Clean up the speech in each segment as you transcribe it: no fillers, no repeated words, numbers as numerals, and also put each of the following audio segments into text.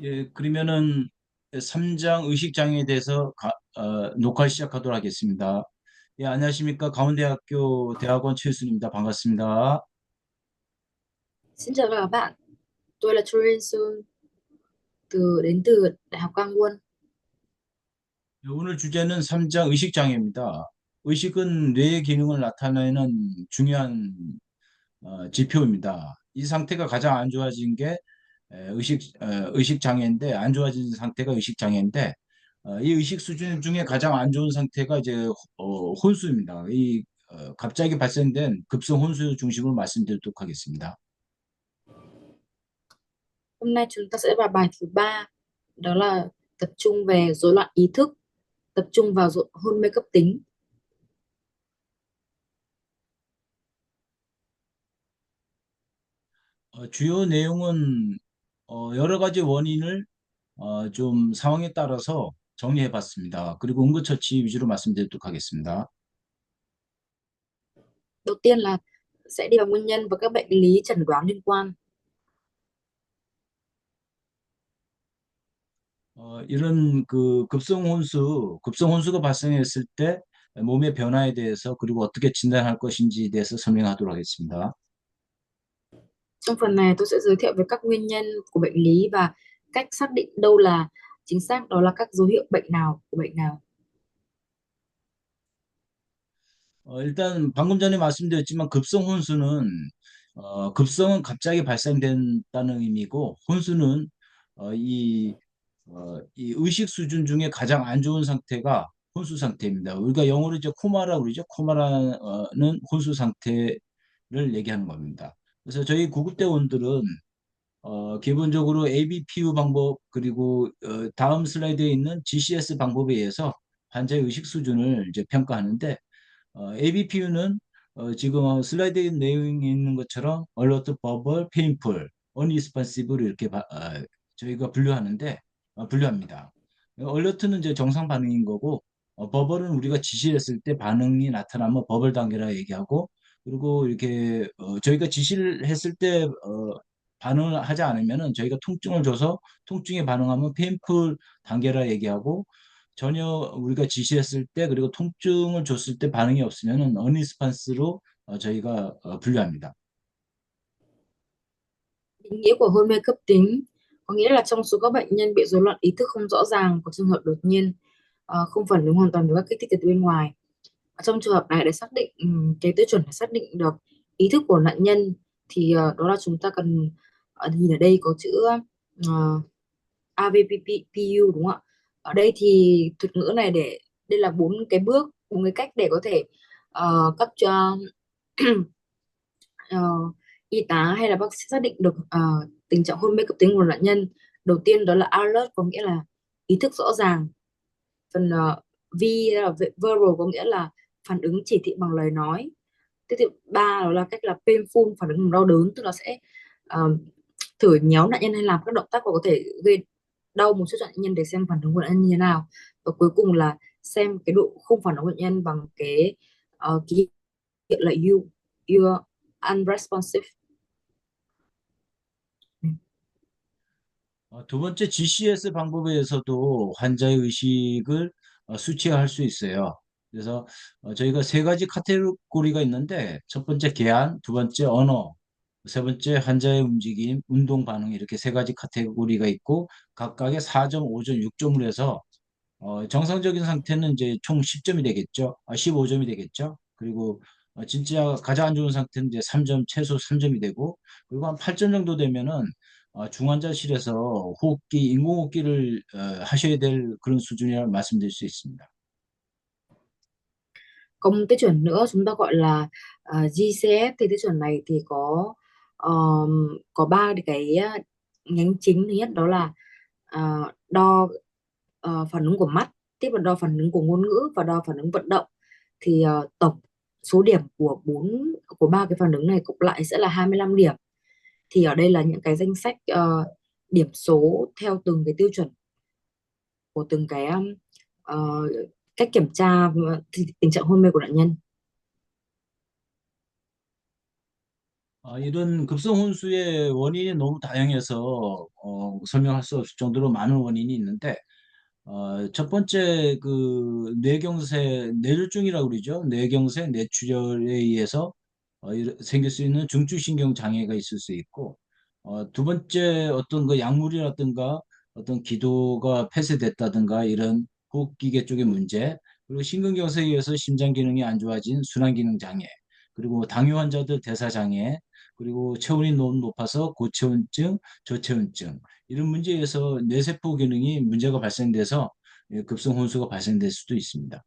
예, 그러면은 3장 의식장애에 대해서 녹화 시작하도록 하겠습니다. 예, 안녕하십니까. 강원대학교 대학원 최순입니다. 반갑습니다. Xin chào các bạn, tôi là Churin Sun đến từ Đại học Quang Quân. 예, 오늘 주제는 3장 의식장애입니다. 의식은 뇌의 기능을 나타내는 중요한 지표입니다. 이 상태가 가장 안 좋아진 게 의식 장애인데 안 좋아진 상태가 의식 장애인데 이 의식 수준 중에 가장 안 좋은 상태가 이제 혼수입니다. 갑자기 발생된 급성 혼수 중심으로 말씀드리도록 하겠습니다. Hôm nay chúng ta sẽ vào bài thứ ba, đó là tập trung về rối loạn ý thức, tập trung vào hôn mê cấp tính. 주요 내용은 여러 가지 원인을 좀 상황에 따라서 정리해 봤습니다. 그리고 응급처치 위주로 말씀드리도록 하겠습니다. Đầu tiên là sẽ đi vào nguyên nhân và các bệnh lý chẩn đoán liên quan. 이런 그 급성 혼수가 발생했을 때 몸의 변화에 대해서 그리고 어떻게 진단할 것인지에 대해서 설명하도록 하겠습니다. Trong phần này tôi sẽ giới thiệu về các nguyên nhân của bệnh lý và cách xác định đâu là chính xác, đó là các dấu hiệu bệnh nào của bệnh nào. 일단 방금 전에 말씀드렸지만 급성 혼수는 급성은 갑자기 발생된다는 의미고 혼수는 이 의식 수준 중에 가장 안 좋은 상태가 혼수 상태입니다. 우리가 영어로 이제 코마라고 그러죠. 코마라는 혼수 상태를 얘기하는 겁니다. 그래서 저희 구급대원들은 기본적으로 ABPU 방법 그리고 다음 슬라이드에 있는 GCS 방법에 의해서 환자의 의식 수준을 이제 평가하는데 ABPU는 지금 슬라이드에 내용이 있는 것처럼 alert, verbal, painful, unresponsive 이렇게 저희가 분류합니다. alert는 이제 정상 반응인 거고 verbal은 우리가 지시를 했을 때 반응이 나타나면 verbal 단계라 얘기하고 그리고 이렇게 저희가 지시를 했을 때 반응을 하지 않으면은 저희가 통증을 줘서 통증에 반응하면 painful 단계라 얘기하고 전혀 우리가 지시했을 때 그리고 통증을 줬을 때 반응이 없으면은 어니스판스로 저희가 분류합니다. Định nghĩa của hôn mê cấp tính có nghĩa là trong số các bệnh nhân bị rối loạn ý thức không rõ ràng, có trường hợp đột nhiên, không phản ứng hoàn toàn với các kích thích từ bên ngoài. Trong trường hợp này, để xác định cái tiêu chuẩn để xác định được ý thức của nạn nhân thì đó là chúng ta cần nhìn ở đây có chữ uh, AVPPU, đúng không ạ? Ở đây thì thuật ngữ này để đây là bốn cái cách để có thể các ờ, y tá hay là bác sĩ xác định được tình trạng hôn mê cấp tính của nạn nhân. Đầu tiên đó là alert, có nghĩa là ý thức rõ ràng. Phần V là verbal, có nghĩa là phản ứng chỉ thị bằng lời nói. Tiếp theo ba đó là cách là painful, phản ứng bằng đau đớn, tức là sẽ ờ, thử nhéo nạn nhân hay làm các động tác có thể gây đau một chút cho nạn nhân để xem phản ứng của nạn nhân như thế nào. Và cuối cùng là xem cái độ không phản ứng của nạn nhân bằng cái ký hiệu là you unresponsive. Ừ. 두 번째 GCS 방법에서도 환자의 의식을 수치화할 수 있어요. 그래서 저희가 세 가지 카테고리가 있는데 첫 번째 계한, 두 번째 언어, 세 번째 환자의 움직임, 운동 반응 이렇게 세 가지 카테고리가 있고 각각의 4점, 5점, 6점을 해서 정상적인 상태는 이제 총 10점이 되겠죠. 15점이 되겠죠. 그리고 진짜 가장 안 좋은 상태는 이제 3점, 최소 3점이 되고, 그리고 한 8점 정도 되면은 중환자실에서 인공호흡기를 하셔야 될 그런 수준이라고 말씀드릴 수 있습니다. Có một tiêu chuẩn nữa chúng ta gọi là GCS. Thì tiêu chuẩn này thì có ba cái nhánh chính. Thứ nhất đó là đo phản ứng của mắt, tiếp là đo phản ứng của ngôn ngữ và đo phản ứng vận động. Thì tổng số điểm của ba cái phản ứng này cộng lại sẽ là 25 điểm. Thì ở đây là những cái danh sách điểm số theo từng cái tiêu chuẩn của từng cái ờ, cách kiểm tra tình trạng hôn mê của nạn nhân. 이런 급성 혼수의 원인이 너무 다양해서 설명할 수 없을 정도로 많은 원인이 있는데 첫 번째 그 뇌경색 뇌졸중이라고 그러죠. 뇌경색 뇌출혈에 의해서 생길 수 있는 중추신경 장애가 있을 수 있고 두 번째 어떤 그 약물이라든가 어떤 기도가 폐쇄됐다든가 이런 호흡기계 쪽의 문제 그리고 심근경색에 의해서 심장 기능이 안 좋아진 순환 기능 장애 그리고 당뇨 환자들 대사 장애 그리고 체온이 너무 높아서 고체온증 저체온증 이런 문제에서 뇌세포 기능이 문제가 발생돼서 급성 혼수가 발생될 수도 있습니다.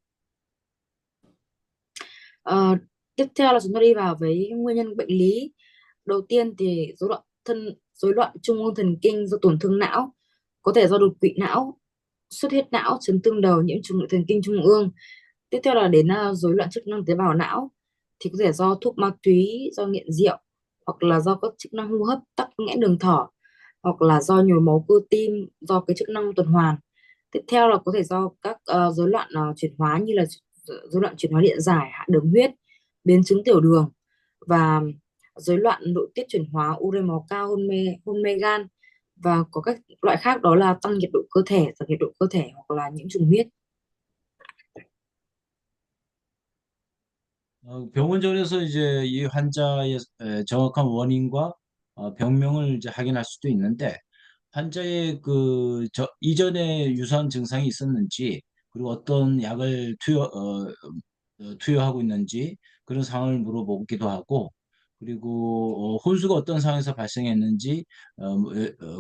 Ờ, Tiếp theo là chúng ta đi vào với nguyên nhân bệnh lý. Đầu tiên thì rối loạn trung ương thần kinh do tổn thương não, có thể do đột quỵ não, xuất huyết não, chấn thương đầu, nhiễm trùng hệ thần kinh trung ương. Tiếp theo là đến rối loạn chức năng tế bào não, thì có thể do thuốc ma túy, do nghiện rượu, hoặc là do các chức năng hô hấp, tắc nghẽn đường thở, hoặc là do nhồi máu cơ tim, do cái chức năng tuần hoàn. Tiếp theo là có thể do các rối loạn chuyển hóa như là rối loạn chuyển hóa điện giải, hạ đường huyết, biến chứng tiểu đường, và rối loạn nội tiết chuyển hóa, u máu cao, hôn mê gan, và có các loại khác đó là tăng nhiệt độ cơ thể, giảm nhiệt độ cơ thể, hoặc là nhiễm trùng huyết. 병원전에서 이제 이 환자의 정확한 원인과 병명을 이제 확인할 수도 있는데 환자의 이전에 유사한 증상이 있었는지 그리고 어떤 약을 투여하고 있는지 그런 상황을 물어보기도 하고 그리고 혼수가 어떤 상황에서 발생했는지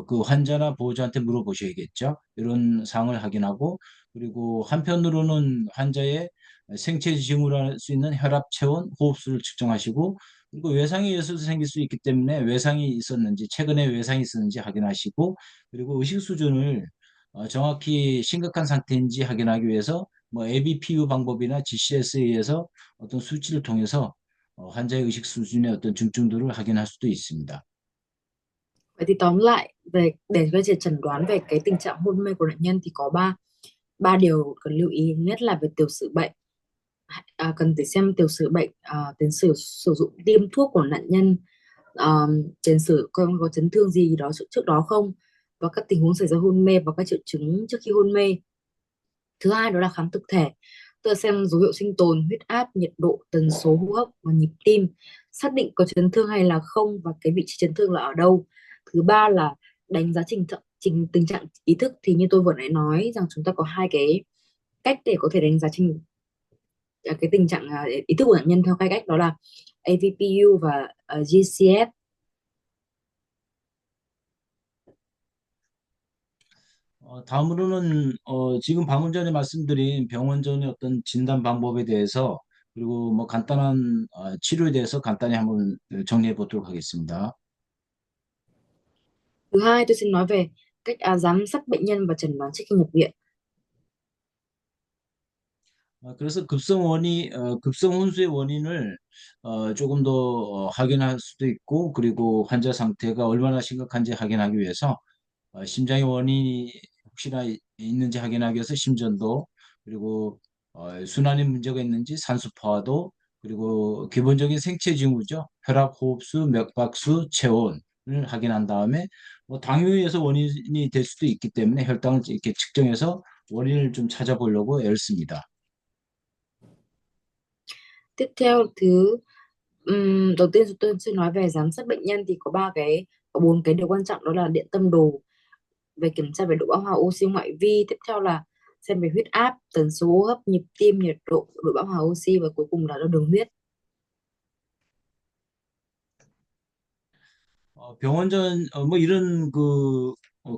그 환자나 보호자한테 물어보셔야겠죠. 이런 상황을 확인하고 그리고 한편으로는 환자의 생체 징후로 할 수 있는 혈압, 체온, 호흡수를 측정하시고 그리고 외상의 예술도 생길 수 있기 때문에 외상이 있었는지 최근에 외상이 있었는지 확인하시고 그리고 의식 수준을 정확히 심각한 상태인지 확인하기 위해서 뭐 ABPU 방법이나 GCS에 의해서 어떤 수치를 통해서 환자의 의식 수준의 어떤 중증도를 확인할 수도 있습니다. Vậy thì tóm lại về để có thể chẩn đoán về cái tình trạng hôn mê của nạn nhân thì có ba ba điều cần lưu ý. Thứ nhất là về tiểu sử bệnh. Cần phải xem tiểu sử bệnh, tiền sử sử dụng tiêm thuốc của nạn nhân, tiền sử có chấn thương gì đó trước đó không, và các tình huống xảy ra hôn mê và các triệu chứng trước khi hôn mê. Thứ hai đó là khám thực thể, tức là xem dấu hiệu sinh tồn, huyết áp, nhiệt độ, tần số hô hấp và nhịp tim, xác định có chấn thương hay là không và cái vị trí chấn thương là ở đâu. Thứ ba là đánh giá tình trạng ý thức, thì như tôi vừa nãy nói rằng chúng ta có hai cái cách để có thể đánh giá cái tình trạng ý thức của nạn nhân theo hai cách, đó là AVPU và GCS. 다음으로는 지금 방금 전에 말씀드린 병원전의 어떤 진단 방법에 대해서 그리고 뭐 간단한 치료에 대해서 간단히 한번 정리해 보도록 하겠습니다. Thứ hai tôi xin nói về cách giám sát bệnh nhân và chẩn đoán trước khi nhập viện. 그래서 급성 혼수의 원인을 조금 더 확인할 수도 있고, 그리고 환자 상태가 얼마나 심각한지 확인하기 위해서 심장의 원인이 혹시나 있는지 확인하기 위해서 심전도, 그리고 순환에 문제가 있는지 산수포화도, 그리고 기본적인 생체 징후죠. 혈압, 호흡수, 맥박수, 체온을 확인한 다음에 뭐 당뇨에 의해서 원인이 될 수도 있기 때문에 혈당을 이렇게 측정해서 원인을 좀 찾아보려고 애를 씁니다. Tiếp theo đầu tiên chúng tôi sẽ nói về giám sát bệnh nhân, thì có bốn cái điều quan trọng, đó là điện tâm đồ, về kiểm tra về độ bão hòa oxy ngoại vi, tiếp theo là xem về huyết áp, tần số hô hấp, nhịp tim, nhiệt độ, độ bão hòa oxy, và cuối cùng là đo đường huyết. 병원전 뭐 이런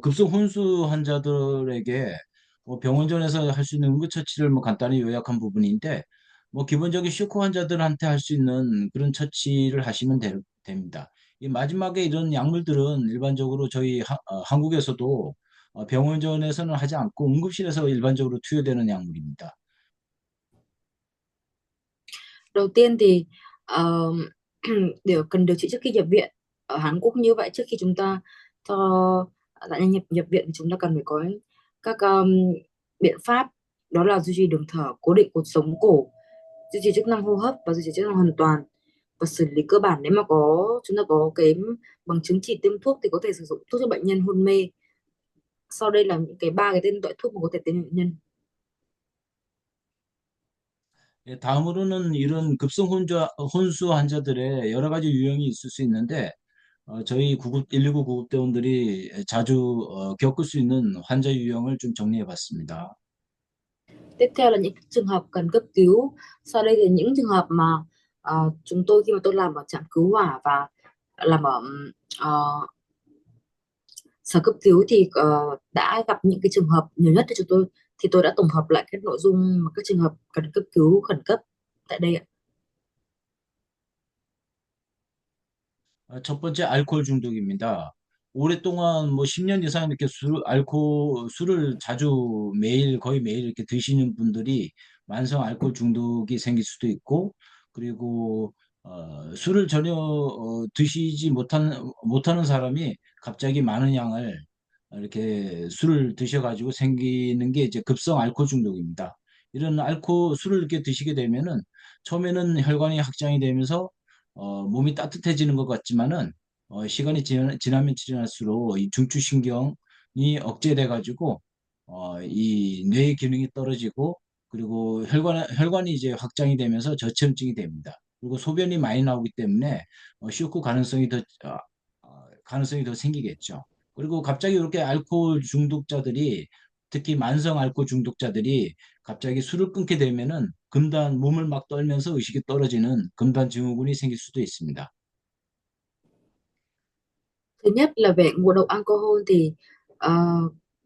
급성 혼수 환자들에게 병원전에서 할 수 있는 응급처치를 뭐 간단히 요약한 부분인데 뭐 기본적인 쇼크 환자들한테 할 수 있는 그런 처치를 하시면 됩니다. 이 마지막에 이런 약물들은 일반적으로 저희 한국에서도 병원전에서는 하지 않고 응급실에서 일반적으로 투여되는 약물입니다. Đầu tiên thì ờ, cần điều trị trước khi nhập viện. Ở Hàn Quốc như vậy, trước khi chúng ta cho nạn nhân nhập viện thì chúng ta cần phải có các biện pháp, đó là duy trì đường thở, cố định cột sống cổ, duy trì chức năng hô hấp và duy trì chức năng hoàn toàn. và xử lý cơ bản. Nếu mà chúng ta có cái bằng chứng chỉ tiêm thuốc thì có thể sử dụng thuốc cho bệnh nhân hôn mê. Sau đây là những cái ba cái tên loại thuốc mà có thể tiêm bệnh nhân. 예, 다음으로는 이런 혼수 환자들의 여러 가지 유형이 있을 수 있는데, 저희 119 구급대원들이 자주 겪을 수 있는 환자 유형을 좀 정리해 봤습니다. Tiếp theo là những trường hợp cần cấp cứu. Sau đây thì những trường hợp mà chúng tôi khi mà tôi làm ở trạm cứu hỏa và làm ở ờ, sở cấp cứu thì đã gặp những cái trường hợp nhiều nhất thì tôi đã tổng hợp lại các nội dung mà các trường hợp cần cấp cứu khẩn cấp tại đây ạ. 첫 번째 알코올 중독입니다. 오랫동안 뭐 10년 이상 이렇게 술을 자주 매일 거의 매일 이렇게 드시는 분들이 만성 알코올 중독이 생길 수도 있고, 그리고 술을 전혀 드시지 못하는 사람이 갑자기 많은 양을 이렇게 술을 드셔가지고 생기는 게 이제 급성 알코올 중독입니다. 이런 술을 이렇게 드시게 되면은 처음에는 혈관이 확장이 되면서 몸이 따뜻해지는 것 같지만은 시간이 지나면 지날수록 이 중추신경이 억제돼 가지고 이 뇌의 기능이 떨어지고, 그리고 혈관이 이제 확장이 되면서 저체온증이 됩니다. 그리고 소변이 많이 나오기 때문에 쇼크 가능성이 더 생기겠죠. 그리고 갑자기 이렇게 알코올 중독자들이, 특히 만성 알코올 중독자들이 갑자기 술을 끊게 되면은 몸을 막 떨면서 의식이 떨어지는 금단 증후군이 생길 수도 있습니다. Thứ nhất là về ngộ độc alcohol thì ờ,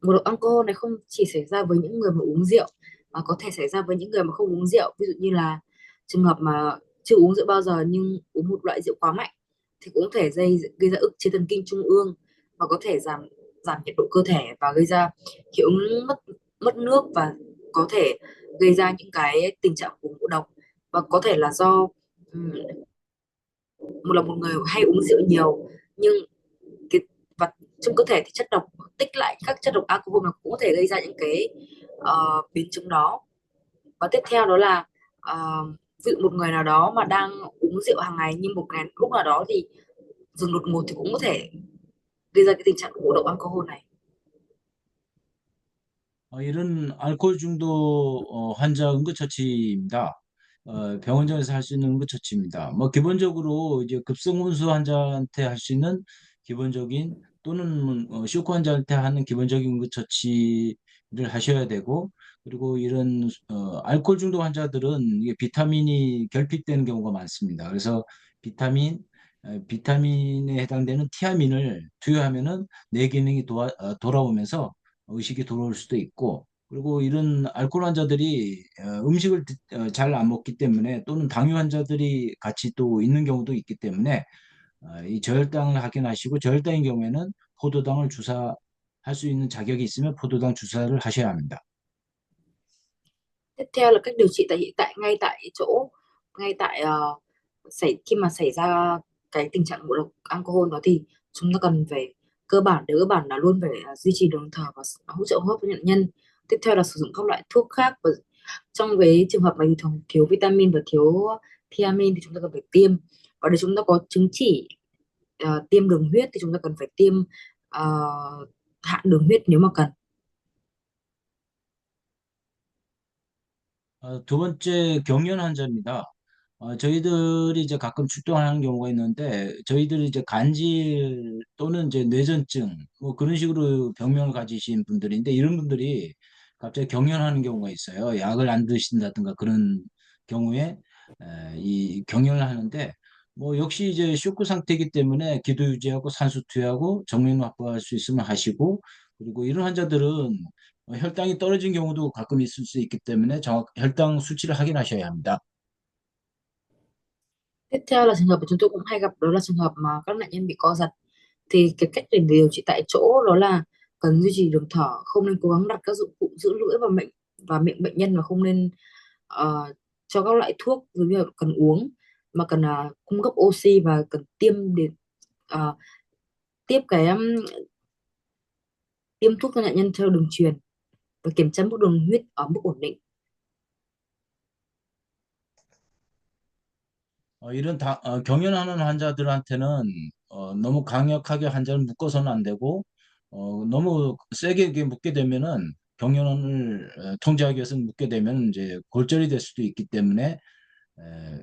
ngộ độc alcohol này không chỉ xảy ra với những người mà uống rượu mà có thể xảy ra với những người mà không uống rượu. Ví dụ như là trường hợp mà chưa uống rượu bao giờ nhưng uống một loại rượu quá mạnh thì cũng có thể gây ra ức chế thần kinh trung ương và có thể giảm giảm nhiệt độ cơ thể và gây ra hiệu ứng mất mất nước và có thể gây ra những cái tình trạng của ngộ độc, và có thể là do ừm, một người hay uống rượu nhiều nhưng cái và trong cơ thể thì chất độc tích lại các chất độc alcohol nó cũng có thể gây ra những cái biến chứng đó. Và tiếp theo đó là ví dụ một người nào đó mà đang uống rượu hàng ngày nhưng một ngày lúc nào đó thì dừng đột ngột thì cũng có thể gây ra cái tình trạng ngộ độc alcohol này. 이런 알코올 중독 환자 응급처치입니다. 병원장에서 할 수 있는 응급처치입니다. 뭐 기본적으로 이제 급성혼수 환자한테 할 수 있는 기본적인, 또는 쇼크 환자한테 하는 기본적인 응급처치를 하셔야 되고, 그리고 이런 알코올 중독 환자들은 이게 비타민이 결핍되는 경우가 많습니다. 그래서 비타민에 해당되는 티아민을 투여하면은 뇌 기능이 돌아오면서 의식이 돌아올 수도 있고, 그리고 이런 알코올 환자들이 음식을 잘 안 먹기 때문에, 또는 당뇨 환자들이 같이 또 있는 경우도 있기 때문에 이 저혈당을 확인하시고, 저혈당인 경우에는 포도당을 주사할 수 있는 자격이 있으면 포도당 주사를 하셔야 합니다. Tiếp theo là cách điều trị tại hiện tại ngay tại chỗ, ngay tại khi mà xảy ra cái tình trạng ngộ độc alcohol đó thì chúng ta cần phải cơ bản là luôn phải duy trì đường thở và hỗ trợ hô hấp cho bệnh nhân. Tiếp theo là sử dụng các loại thuốc khác, và trong cái trường hợp mà thiếu vitamin và thiếu thiamin thì chúng ta cần phải tiêm, và để chúng ta có chứng chỉ tiêm đường huyết thì chúng ta cần phải tiêm hạ đường huyết nếu mà cần. 두 번째, 경련 환자입니다. 저희들이 이제 가끔 출동하는 경우가 있는데, 저희들이 이제 간질 또는 이제 뇌전증 뭐 그런 식으로 병명을 가지신 분들인데, 이런 분들이 갑자기 경련하는 경우가 있어요. 약을 안 드신다든가 그런 경우에 이 경련을 하는데, 뭐 역시 이제 쇼크 상태이기 때문에 기도 유지하고 산소 투여하고 정맥 확보할 수 있으면 하시고, 그리고 이런 환자들은 혈당이 떨어진 경우도 가끔 있을 수 있기 때문에 혈당 수치를 확인하셔야 합니다. Tiếp theo là trường hợp mà chúng tôi cũng hay gặp, đó là trường hợp mà các nạn nhân bị co giật. Thì cái cách để điều trị tại chỗ đó là cần duy trì đường thở, không nên cố gắng đặt các dụng cụ giữ lưỡi vào miệng bệnh nhân, và không nên cho các loại thuốc giống như là cần uống, mà cần cung cấp oxy và cần ờ, tiếp tiêm thuốc cho nạn nhân theo đường truyền và kiểm tra mức đường huyết ở mức ổn định. 경련하는 환자들한테는 너무 강력하게 환자를 묶어서는 안 되고 너무 세게 이렇게 묶게 되면은 경련을 통제하기 위해서 묶게 되면 이제 골절이 될 수도 있기 때문에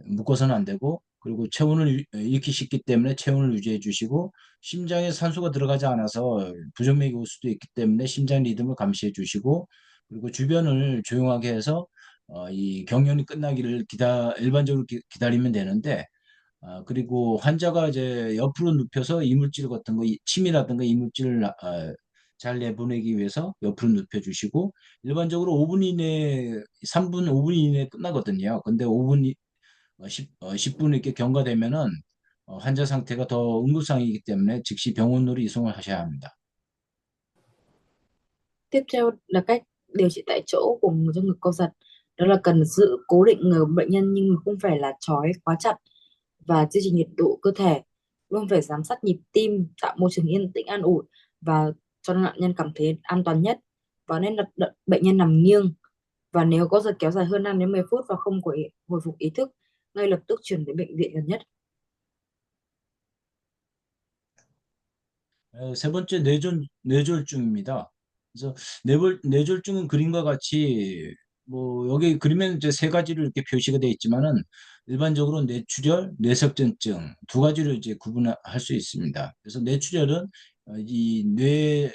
묶어서는 안 되고 그리고 체온을 잃기 쉽기 때문에 체온을 유지해 주시고 심장에 산소가 들어가지 않아서 부정맥이 올 수도 있기 때문에 심장 리듬을 감시해 주시고 그리고 주변을 조용하게 해서 이 경련이 끝나기를 일반적으로 기다리면 되는데 그리고 환자가 이제 옆으로 눕혀서 이물질 같은 거, 침이라든가 이물질을 잘 내보내기 위해서 옆으로 눕혀주시고 일반적으로 5분 이내, 3분, 5분 이내에 끝나거든요. 근데 5분, 10분 이렇게 경과되면은 환자 상태가 더 응급상이기 때문에 즉시 병원으로 이송을 하셔야 합니다. Tiếp theo là cách điều trị tại chỗ của người trong ngực co giật. Đó là cần giữ cố định người bệnh nhân nhưng mà không phải là trói quá chặt và duy trì nhiệt độ cơ thể. Luôn phải giám sát nhịp tim, tạo môi trường yên tĩnh an ủi và cho nạn nhân cảm thấy an toàn nhất. Và nên đặt bệnh nhân nằm nghiêng và nếu có giật kéo dài hơn 5 đến 10 phút và không có hồi phục ý thức, ngay lập tức chuyển đến bệnh viện gần nhất. 세 번째 뇌졸중입니다. 그래서 뇌졸중은 그림과 같이 뭐 여기 그림에는 이제 세 가지로 이렇게 표시가 되어 있지만은 일반적으로 뇌출혈, 뇌석전증 두 가지로 이제 구분할 수 있습니다. 그래서 뇌출혈은 이뇌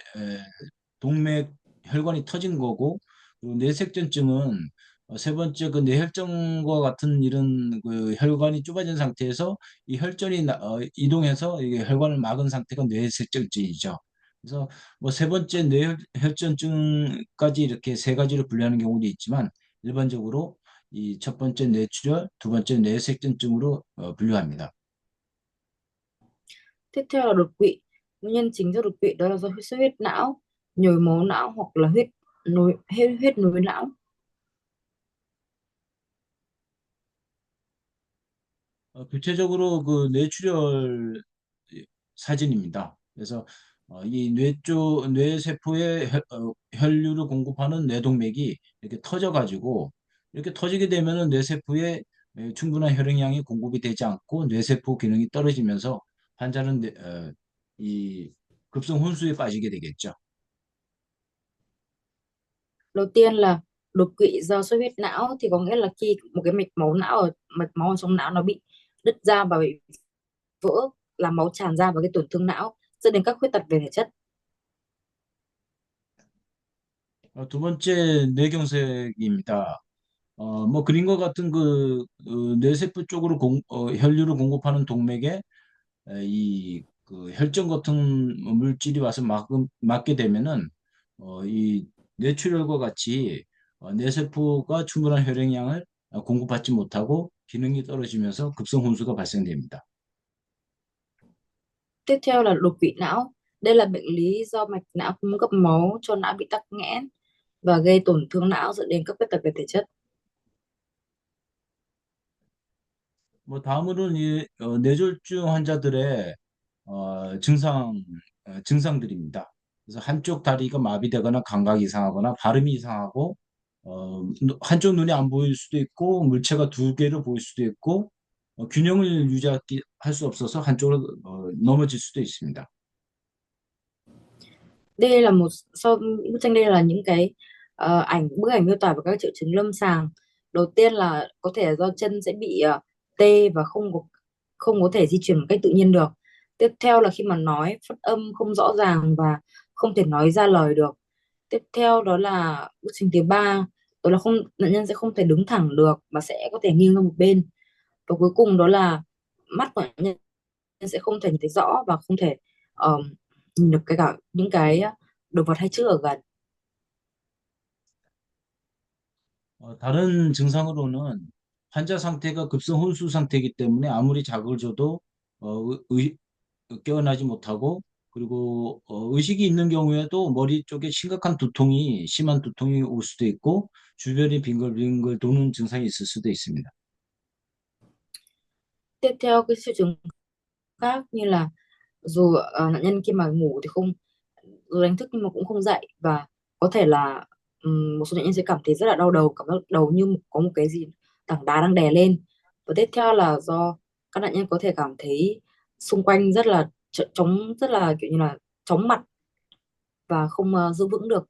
동맥 혈관이 터진 거고 그리고 뇌색전증은 세 번째 그 뇌혈전과 같은 이런 그 혈관이 좁아진 상태에서 이 혈전이 이동해서 이게 혈관을 막은 상태가 뇌색전증이죠. 그래서 뭐 세 번째 뇌혈전증까지 이렇게 세 가지로 분류하는 경우도 있지만 일반적으로 이 첫 번째 뇌출혈, 두 번째 뇌색전증으로 분류합니다. Tiếp theo là đột quỵ. Nguyên nhân chính do đột quỵ đó là do xuất huyết não, nhồi máu não hoặc là huyết nối não. 구체적으로 그 뇌출혈 사진입니다. 그래서 이 뇌세포에 혈류를 공급하는 뇌동맥이 이렇게 터져가지고 이렇게 터지게 되면은 뇌세포에 충분한 혈액량이 공급이 되지 않고 뇌세포 기능이 떨어지면서 환자는 이 급성 혼수에 빠지게 되겠죠. Đầu tiên là đột quỵ do xuất huyết não thì có nghĩa là khi một cái mạch máu ở trong não nó bị đứt ra và bị vỡ, làm máu tràn ra và cái tổn thương não dẫn đến các khuyết tật về thể chất. 두 번째 뇌경색입니다. 뭐 그림과 같은 뇌세포 쪽으로 혈류를 공급하는 동맥에 이그 혈전 같은 물질이 와서 막게 되면은 이 뇌출혈과 같이 뇌세포가 충분한 혈액량을 공급받지 못하고 기능이 떨어지면서 급성 혼수가 발생됩니다. Tiếp theo là đột quỵ não. Đây là bệnh lý do mạch não cung cấp máu cho não bị tắc nghẽn và gây tổn thương não dẫn đến các khuyết tật về thể chất. 뭐 다음으로는 뇌졸중 환자들의 증상들입니다. 그래서 한쪽 다리가 마비되거나 감각이 이상하거나 발음이 이상하고 한쪽 눈이 안 보일 수도 있고 물체가 두 개로 보일 수도 있고 균형을 유지할 수 없어서 한쪽으로 넘어질 수도 있습니다. Đây là bức tranh, đây là những cái bức ảnh miêu tả về các triệu chứng lâm sàng. Đầu tiên là có thể là do chân sẽ bị tê và không có thể di chuyển một cách tự nhiên được. Tiếp theo là khi mà nói phát âm không rõ ràng và không thể nói ra lời được. Tiếp theo đó là bức tranh thứ ba, đó là nạn nhân sẽ không thể đứng thẳng được mà sẽ có thể nghiêng sang một bên. Và cuối cùng đó là mắt của nạn nhân sẽ không thể nhìn thấy rõ và không thể nhìn được những cái đồ vật hay chữ ở gần. 다른 증상으로는 환자 상태가 급성 혼수 상태이기 때문에 아무리 자극을 줘도 어, 의, 깨어나지 못하고 그리고 의식이 있는 경우에도 머리 쪽에 심한 두통이 올 수도 있고 주변이 빙글빙글 도는 증상이 있을 수도 있습니다. Tiếp theo cái triệu chứng khác như là dù nạn nhân khi mà ngủ thì không, dù đánh thức nhưng mà cũng không dậy, và có thể là một số nạn nhân sẽ cảm thấy rất là đau đầu, cảm giác đầu như có một cái gì tảng đá đang đè lên. Và tiếp theo là do các nạn nhân có thể cảm thấy xung quanh rất là chóng, rất là kiểu như là chóng mặt và không giữ vững được.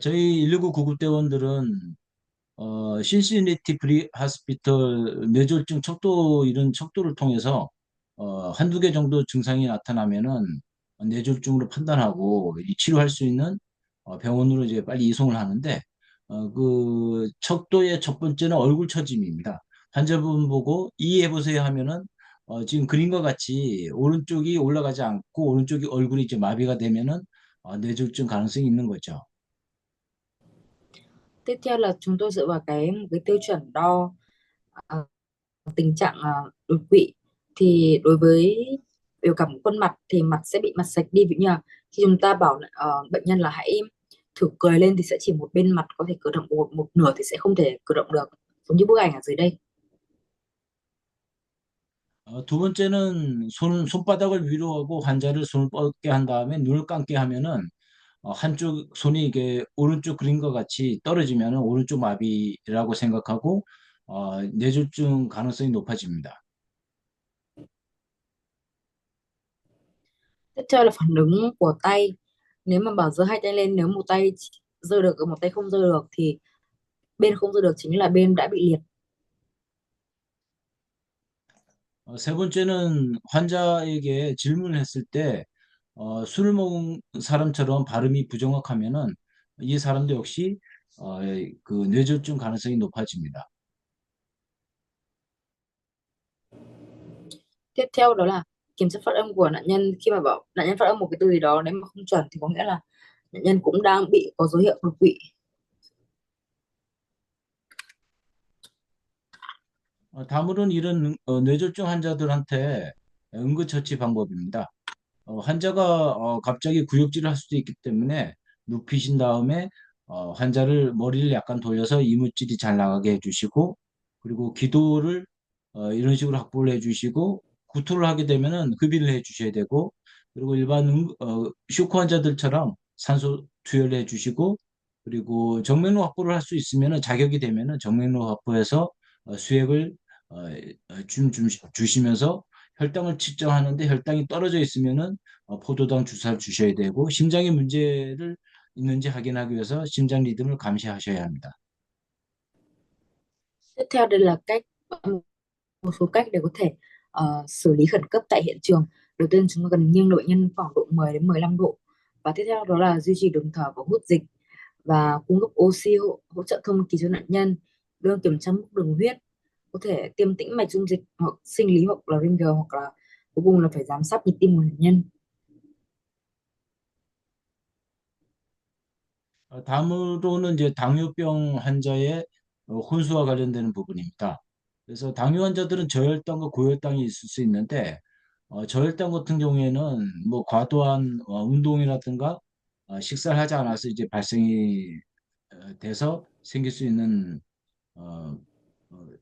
저희 119 구급대원들은 신시내티 프리 하스피털 뇌졸중 척도 이런 척도를 통해서 한두 개 정도 증상이 나타나면은 뇌졸중으로 판단하고 이 치료할 수 있는 병원으로 이제 빨리 이송을 하는데 그 척도의 첫 번째는 얼굴 처짐입니다. 환자분 보고 이해해 보세요 하면은 지금 그림과 같이 오른쪽이 올라가지 않고 오른쪽이 얼굴이 이제 마비가 되면은 뇌졸중 가능성이 있는 거죠. Tiếp theo là chúng tôi dựa vào cái tiêu chuẩn đo ờ, tình trạng đột quỵ. Thì đối với biểu cảm của khuôn mặt thì mặt sẽ bị mặt sạch đi, ví dụ như là khi chúng ta bảo bệnh nhân là hãy thử cười lên thì sẽ chỉ một bên mặt có thể cử động, một nửa thì sẽ không thể cử động được, giống như bức ảnh ở dưới đây. 두 번째는 손바닥을 위로 하고 환자를 손을 뻗게 한 다음에 눈을 감게 하면은 한쪽 손이 이게 오른쪽 그림과 같이 떨어지면은 오른쪽 마비라고 생각하고 뇌졸중 가능성이 높아집니다. Tiếp theo là phản ứng của tay. Nếu mà bảo giơ hai tay lên, nếu một tay giơ được một tay không giơ được thì bên không giơ được chính là bên đã bị liệt. 세 번째는 환자에게 질문을 했을 때 술을 먹은 사람처럼 발음이 부정확하면은 이 사람도 역시 그 뇌졸중 가능성이 높아집니다. Tiếp theo đó là kiểm tra phát âm của nạn nhân. Khi mà bảo nạn nhân phát âm một cái từ gì đó nếu mà không chuẩn thì có nghĩa là nạn nhân cũng đang bị có dấu hiệu đột quỵ. 다음으로는 이런 뇌졸중 환자들한테 응급처치 방법입니다. 환자가 갑자기 구역질을 할 수도 있기 때문에 눕히신 다음에 환자를 머리를 약간 돌려서 이물질이 잘 나가게 해주시고 그리고 기도를 이런 식으로 확보를 해주시고 구토를 하게 되면은 급의를 해주셔야 되고 그리고 일반 쇼크 환자들처럼 산소 투여를 해주시고 그리고 정맥류 확보를 할 수 있으면은 자격이 되면은 정맥류 확보해서 수액을 주시면서 혈당을 측정하는데 혈당이 떨어져 있으면은 포도당 주사를 주셔야 되고 심장에 문제를 있는지 확인하기 위해서 심장 리듬을 감시하셔야 합니다. Tiếp theo đây là một số cách để có thể xử lý khẩn cấp tại hiện trường. Đầu tiên chúng ta cần nghiêng độ bệnh nhân khoảng độ 10 đến 15 độ, và tiếp theo đó là duy trì đường thở và hút dịch, và cung cấp oxy hỗ trợ thông khí cho nạn nhân, đưa kiểm tra mức đường huyết, có thể tiêm tĩnh mạch dung dịch hoặc sinh lý hoặc là ringer, hoặc là cuối cùng là phải giám sát nhịp tim của nạn nhân. 다음으로는 이제 당뇨병 환자의 혼수와 관련되는 부분입니다. 그래서 당뇨 환자들은 저혈당과 고혈당이 있을 수 있는데 저혈당 같은 경우에는 뭐 과도한 운동이라든가 식사를 하지 않아서 이제 발생이 돼서 어,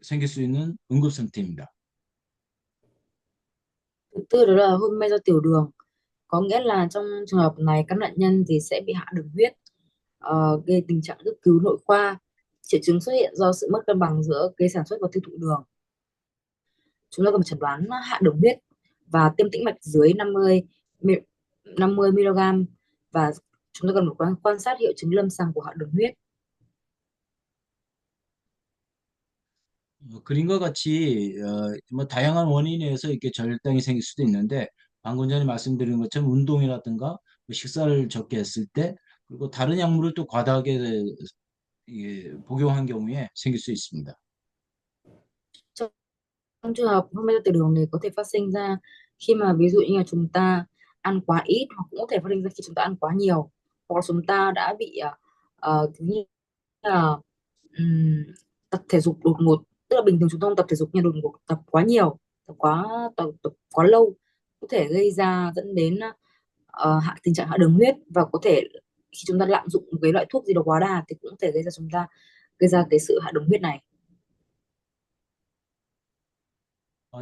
생길 수 있는 응급 상태입니다. Thứ tư đó là hôn mê do tiểu đường, có nghĩa là trong trường hợp này các nạn nhân thì sẽ bị hạ đường huyết, gây tình trạng cấp cứu nội khoa. Triệu chứng xuất hiện do sự mất cân bằng giữa cái sản xuất và tiêu thụ đường. Chúng ta cần chẩn đoán hạ đường huyết và tiêm tĩnh mạch dưới 50 mg, và chúng ta cần phải quan sát hiệu chứng lâm sàng của hạ đường huyết. 그림과 같이 뭐 다양한 원인에 의해서 이렇게 저혈당이 생길 수도 있는데 방금 전에 말씀드린 것처럼 운동이라든가 뭐 식사를 적게 했을 때 그리고 다른 약물을 또 과다하게 복용한 경우에 생길 수 있습니다. Trong trường hợp hôn mê do tiểu đường này có thể phát sinh ra khi mà ví dụ như là chúng ta ăn quá ít, hoặc cũng có thể phát sinh ra khi chúng ta ăn quá nhiều, hoặc là chúng ta đã bị thứ như là ừm, tập thể dục đột ngột. Tức là bình thường chúng ta không tập thể dục nhưng đột ngột tập quá nhiều, tập quá lâu, có thể gây ra dẫn đến tình trạng hạ đường huyết, và có thể khi chúng ta lạm dụng một cái loại thuốc gì đó quá đà thì cũng có thể gây ra cái sự hạ đường huyết này.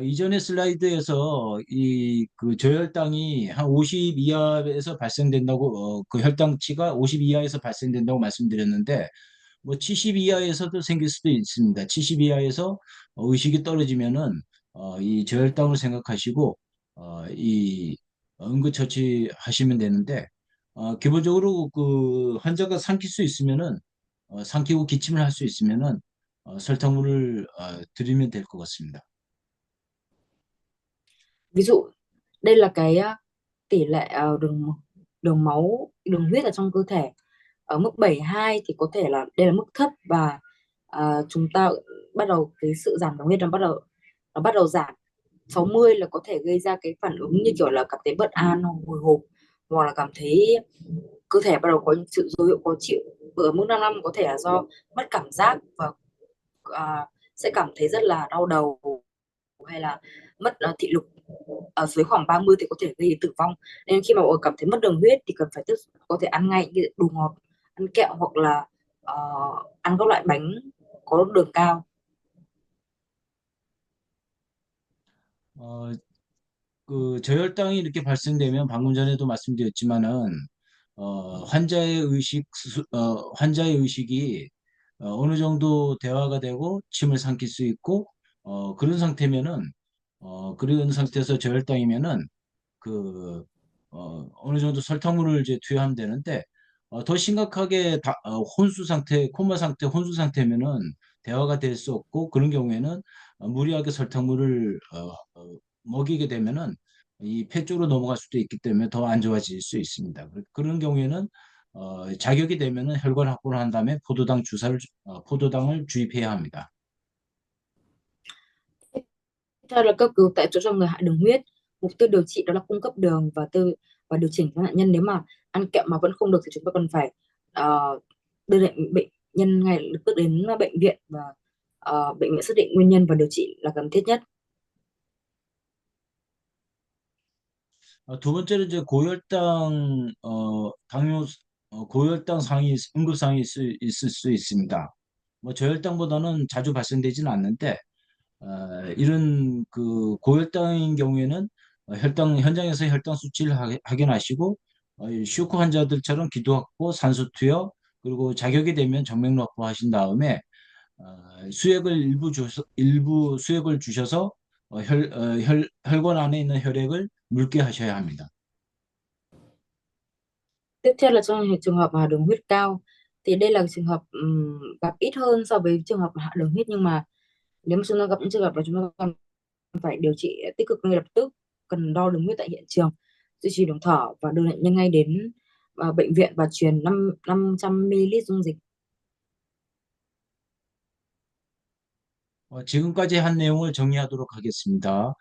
이전의 슬라이드에서 이 그 저혈당이 한 50 이하에서 발생된다고 그 혈당치가 50 이하에서 발생된다고 말씀드렸는데 뭐 70 이하에서도 생길 수도 있습니다. 70 이하에서 의식이 떨어지면은 이 저혈당을 생각하시고 이 응급처치 하시면 되는데 기본적으로 그 환자가 삼킬 수 있으면은 삼키고 기침을 할 수 있으면은 설탕물을 드리면 될 것 같습니다. Ví dụ đây là cái tỷ lệ đường đường máu, đường huyết ở trong cơ thể ở mức 72 thì có thể là đây là mức thấp, và chúng ta bắt đầu cái sự giảm đường huyết nó bắt đầu giảm. 60 là có thể gây ra cái phản ứng như kiểu là cảm thấy bất an, hồi hộp, hoặc là cảm thấy cơ thể bắt đầu có những sự dấu hiệu khó chịu. Ở mức 55 có thể là do mất cảm giác, và sẽ cảm thấy rất là đau đầu, hay là mất thị lực. Ở dưới khoảng 30 thì có thể gây đến tử vong. Nên khi mà cảm thấy mất đường huyết thì cần phải có thể ăn ngay những cái đồ ngọt, ăn kẹo, hoặc là ờ, ăn các loại bánh có đường cao. 어, 그 저혈당이 이렇게 발생되면 방금 전에도 말씀드렸지만은 환자의 의식이 어느 정도 대화가 되고 침을 삼킬 수 있고 그런 상태면은 그런 상태에서 저혈당이면은 그 어느 정도 설탕물을 이제 투여하면 되는데 더 심각하게 혼수 상태, 코마 상태, 혼수 상태면은 대화가 될 수 없고 그런 경우에는 무리하게 설탕물을 먹이게 되면은 이 폐 쪽으로 넘어갈 수도 있기 때문에 더 안 좋아질 수 있습니다. 그런 경우에는 자격이 되면은 혈관 확보를 한 다음에 포도당을 주입해야 합니다. Tiếp theo là cấp cứu tại chỗ cho người hạ đường huyết. Mục tiêu điều trị đó là cung cấp đường và điều chỉnh cho nạn nhân. Nếu mà ăn kẹo mà vẫn không được thì chúng ta cần phải đưa bệnh nhân ngay lập tức đến bệnh viện, và bệnh viện xác định nguyên nhân và điều trị là cần thiết nhất. 두 번째는 이제 고혈당 당뇨 고혈당 응급상이 있을 수 있습니다. 뭐 저혈당보다는 자주 발생되지는 않는데 이런 그 고혈당인 경우에는 혈당 현장에서 혈당 수치를 확인하시고 이 쇼크 환자들처럼 기도 확보, 산소 투여 그리고 자격이 되면 정맥 확보하신 다음에 일부 수액을 주셔서 혈관 안에 있는 혈액을 묽게 하셔야 합니다. Tiếp theo là trong trường hợp mà đường huyết cao, thì đây là trường hợp gặp ít hơn so với trường hợp hạ đường huyết, nhưng mà nếu mà chúng ta gặp những trường hợp là chúng ta cần phải điều trị tích cực ngay lập tức, cần đo đường huyết tại hiện trường, duy trì đường thở và đưa bệnh nhân ngay đến bệnh viện và truyền 500 ml dung dịch. 지금까지 한 내용을 정리하도록 하겠습니다.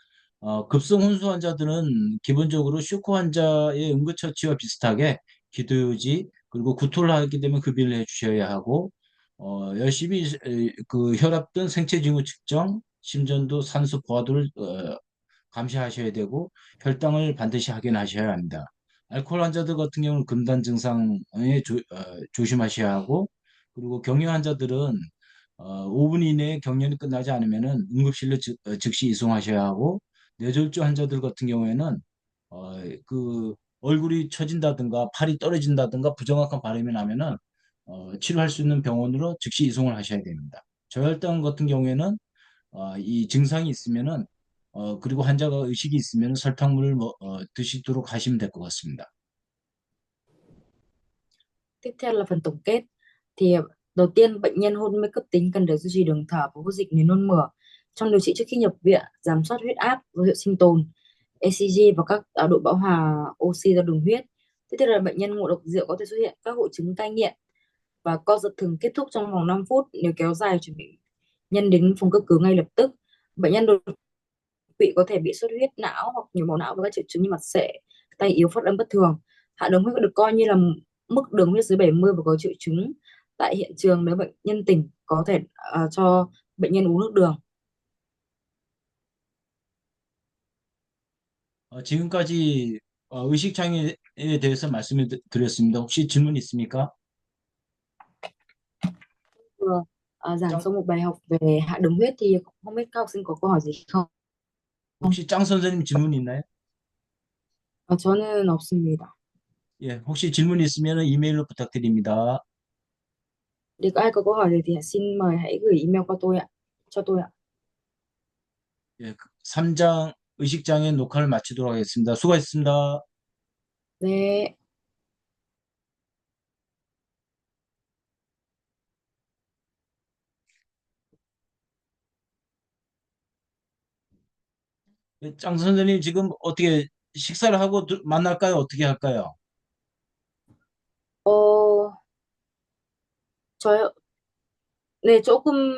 급성 혼수 환자들은 기본적으로 쇼크 환자의 응급처치와 비슷하게 기도유지 그리고 구토를 하게 되면 급여를 해주셔야 하고 열심히 그 혈압 등 생체 징후 측정, 심전도, 산소 포화도를 감시하셔야 되고 혈당을 반드시 확인하셔야 합니다. 알코올 환자들 같은 경우는 금단 증상에 조심하셔야 하고 그리고 경유 환자들은 5분 이내에 경련이 끝나지 않으면은 응급실로 즉시 이송하셔야 하고 뇌졸중 환자들 같은 경우에는 그 얼굴이 처진다든가 팔이 떨어진다든가 부정확한 발음이 나면은 치료할 수 있는 병원으로 즉시 이송을 하셔야 됩니다. 저혈당 같은 경우에는 이 증상이 있으면은 그리고 환자가 의식이 있으면 설탕물을 드시도록 하시면 될 것 같습니다. Tiếp theo là phần tổng kết. Thì đầu tiên, bệnh nhân hôn mê cấp tính cần được duy trì đường thở và hút dịch nếu nôn mửa. Trong điều trị trước khi nhập viện, giảm soát huyết áp, dấu hiệu sinh tồn, ECG và các độ bão hòa oxy do đường huyết. Tiếp theo là bệnh nhân ngộ độc rượu có thể xuất hiện các hội chứng cai nghiện, và co giật thường kết thúc trong vòng 5 phút. Nếu kéo dài, chuẩn bị nhân đến phòng cấp cứu ngay lập tức. Bệnh nhân đột quỵ có thể bị xuất huyết não hoặc nhồi máu não với các triệu chứng như mặt sệ, tay yếu, phát âm bất thường. Hạ đường huyết được coi như là mức đường huyết dưới 70 và có triệu chứng tại hiện trường. Nếu bệnh nhân tỉnh, có thể cho bệnh nhân uống nước đường. 지금까지 의식장애에 대해서 말씀을 드렸습니다. 혹시 질문 있습니까? Vừa giảng 짱, xong một bài học về hạ đường huyết thì không biết các học sinh có câu hỏi gì không? 혹시 짱 선생님 질문 있나요? 저는 없습니다. 예, 혹시 질문 있으면 이메일로 부탁드립니다. Nếu có ai có câu hỏi gì thì xin mời hãy gửi email qua tôi ạ. Cho tôi ạ. 예, 3장 의식장애 녹화를 마치도록 하겠습니다. 수고하셨습니다. 네. 예, 장 선생님 지금 어떻게 식사를 하고 만날까요? 어떻게 할까요? 어, 저요. 네, 조금